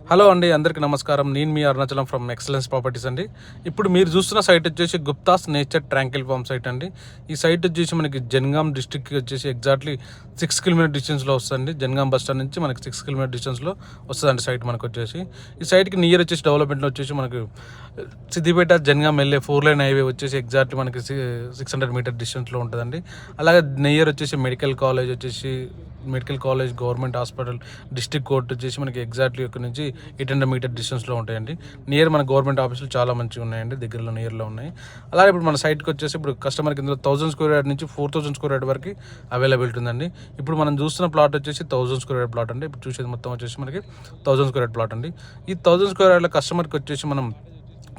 Hello అండి, అందరికీ నమస్కారం. నేను మీ అరుణాచలం ఫ్రమ్ ఎక్సలెన్స్ ప్రాపర్టీస్ అండి. ఇప్పుడు మీరు చూస్తున్న సైట్ వచ్చేసి Gupta's Nature Tranquil Farm site అండి. ఈ సైట్ వచ్చేసి మనకి జనగాం డిస్టిక్కి వచ్చేసి ఎగ్జాక్ట్లీ 6 కిలోమీటర్ డిస్టెన్స్లో వస్తుంది. జనగాం బస్ స్టాండ్ నుంచి మనకి 6 కిలోమీటర్ డిస్టెన్స్లో వస్తుందండి సైట్ మనకు వచ్చేసి. ఈ సైట్కి నియర్ వచ్చేసి డెవలప్మెంట్లో వచ్చేసి మనకు సిద్దిపేట జనగాం వెళ్ళే 4 లైన్ హైవే వచ్చేసి ఎగ్జాక్ట్లీ మనకి 600 మీటర్ డిస్టెన్స్లో ఉంటుందండి. అలాగే నియర్ వచ్చేసి medical college government hospital district court వచ్చేసి మనకి ఎగ్జాక్ట్లీ ఇక్కడ నుంచి 800 మీటర్ డిస్టెన్స్లో ఉంటాయండి. నియర్ మన గవర్నమెంట్ ఆఫీసులు చాలా మంచిగా ఉన్నాయండి, దగ్గరలో నియర్లో ఉన్నాయి. అలాగే ఇప్పుడు మన సైట్కి వచ్చేసి ఇప్పుడు కస్టమర్కి ఇందులో 1000 స్క్వేర్ యార్డ్ నుంచి 4000 స్క్వేర్ యార్డ్ వరకు అవైలబిలిటీ ఉందండి. ఇప్పుడు మనం చూస్తున్న ప్లాట్ వచ్చేసి 1000 స్క్వేర్ యార్డ్ ప్లాట్ అండి. ఇప్పుడు చూసేది మొత్తం వచ్చేసి మనకి 1000 స్క్వేర్ యార్డ్ ప్లాట్ అండి. ఈ 1000 స్క్వేర్ యార్డ్ల కస్టమర్కి వచ్చేసి మనం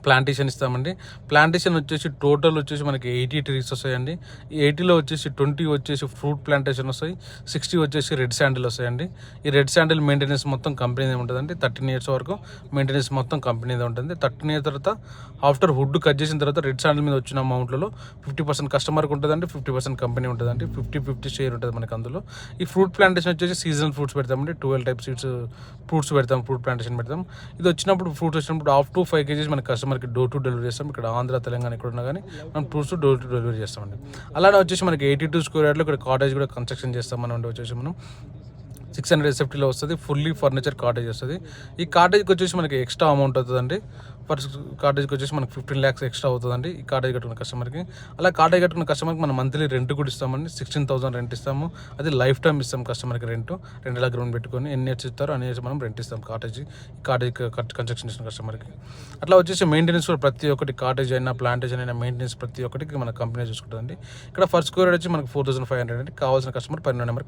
ప్లాంటేషన్ ఇస్తామండి. ప్లాంటేషన్ వచ్చేసి టోటల్ వచ్చేసి మనకి 80 ట్రీస్ వస్తాయండి. ఈ 80లో వచ్చేసి 20 వచ్చేసి ఫ్రూట్ ప్లాంటేషన్ వస్తాయి, 60 వచ్చేసి రెడ్ శాండిల్ వస్తాయండి. ఈ రెడ్ శాండిల్ మెయింటెనెన్స్ మొత్తం కంపెనీదే ఉంటుందండి. 13 ఇయర్స్ వరకు మెయింటెనెన్స్ మొత్తం కంపెనీదే ఉంటుంది. 13 ఇయర్స్ తర్వాత ఆఫ్టర్ వుడ్ కట్ చేసిన తర్వాత రెడ్ శాండిల్ మీద వచ్చిన అమౌంట్లలో 50% కస్టమర్కి ఉంటుందండి, 50% కంపెనీ ఉంటుందండి. 50-50 షేర్ ఉంటుంది మనకి అందులో. ఈ ఫ్రూట్ ప్లాంటేషన్ వచ్చేసి సీజనల్ ఫ్రూట్స్ పెడతామండి. 12 టైప్ ఫ్రూట్స్ పెడతాం, ఫ్రూట్ ప్లాంటేషన్ పెడతాం. ఇది వచ్చినప్పుడు ఫ్రూట్స్ వచ్చినప్పుడు 5 kgs మన కస్టమర్కి డోర్ టు డెలివరీ చేస్తాం. ఇక్కడ ఆంధ్ర తెలంగాణ ఎక్కడ ఉన్నా కానీ మనం ఫ్రూట్స్ డోర్ టు డెలివరీ చేస్తామండి. అలానే వచ్చేసి మనకి 82 స్క్వేర్ యార్డ్లో ఇక్కడ కాటేజ్ కూడా కన్స్ట్రక్షన్ చేస్తాం. మనం వచ్చేసి మనం 600 SFTలో వస్తుంది. ఫుల్లీ ఫర్నిచర్ కాటేజ్ వస్తుంది. ఈ కాటేజ్కి వచ్చేసి మనకి ఎక్స్ట్రా అమౌంట్ అవుతుందండి. ఫస్ట్ కాటేజ్కి వచ్చేసి మనకి 15 lakhs ఎక్స్ట్రా అవుతుందండి ఈ కాటేజ్ కట్టుకున్న కస్టమర్కి. అలా కాటేజ్ కట్టుకున్న కస్టమర్కి మనం మంత్లీ రెంట్ కూడా ఇస్తామండి. 16,000 రెంట్ ఇస్తాము. అది లైఫ్ టైం ఇస్తాం కస్టమర్కి రెంట్. 2 lakh గ్రౌండ్ పెట్టుకొని ఎన్ని ఇయర్స్ ఇస్తారో అన్ని ఇయర్స్ మనం రెంట్ ఇస్తాం కాటేజ్ కన్స్ట్రక్షన్ చేసిన కస్టమర్కి. అట్లా వచ్చేసి మెయింటెనెన్స్ కూడా ప్రతి ఒక్కటి కాటేజ్ అయినా ప్లాంటేషన్ అయినా మెయింటెనెన్స్ ప్రతి ఒక్కటికి మన కంపెనీ చూసుకుంటుందండి. ఇక్కడ ఫస్ట్ స్క్వేర్ వచ్చి మనకి 4,500 అండి. కావాల్సిన కస్టమర్ 12 నెంబర్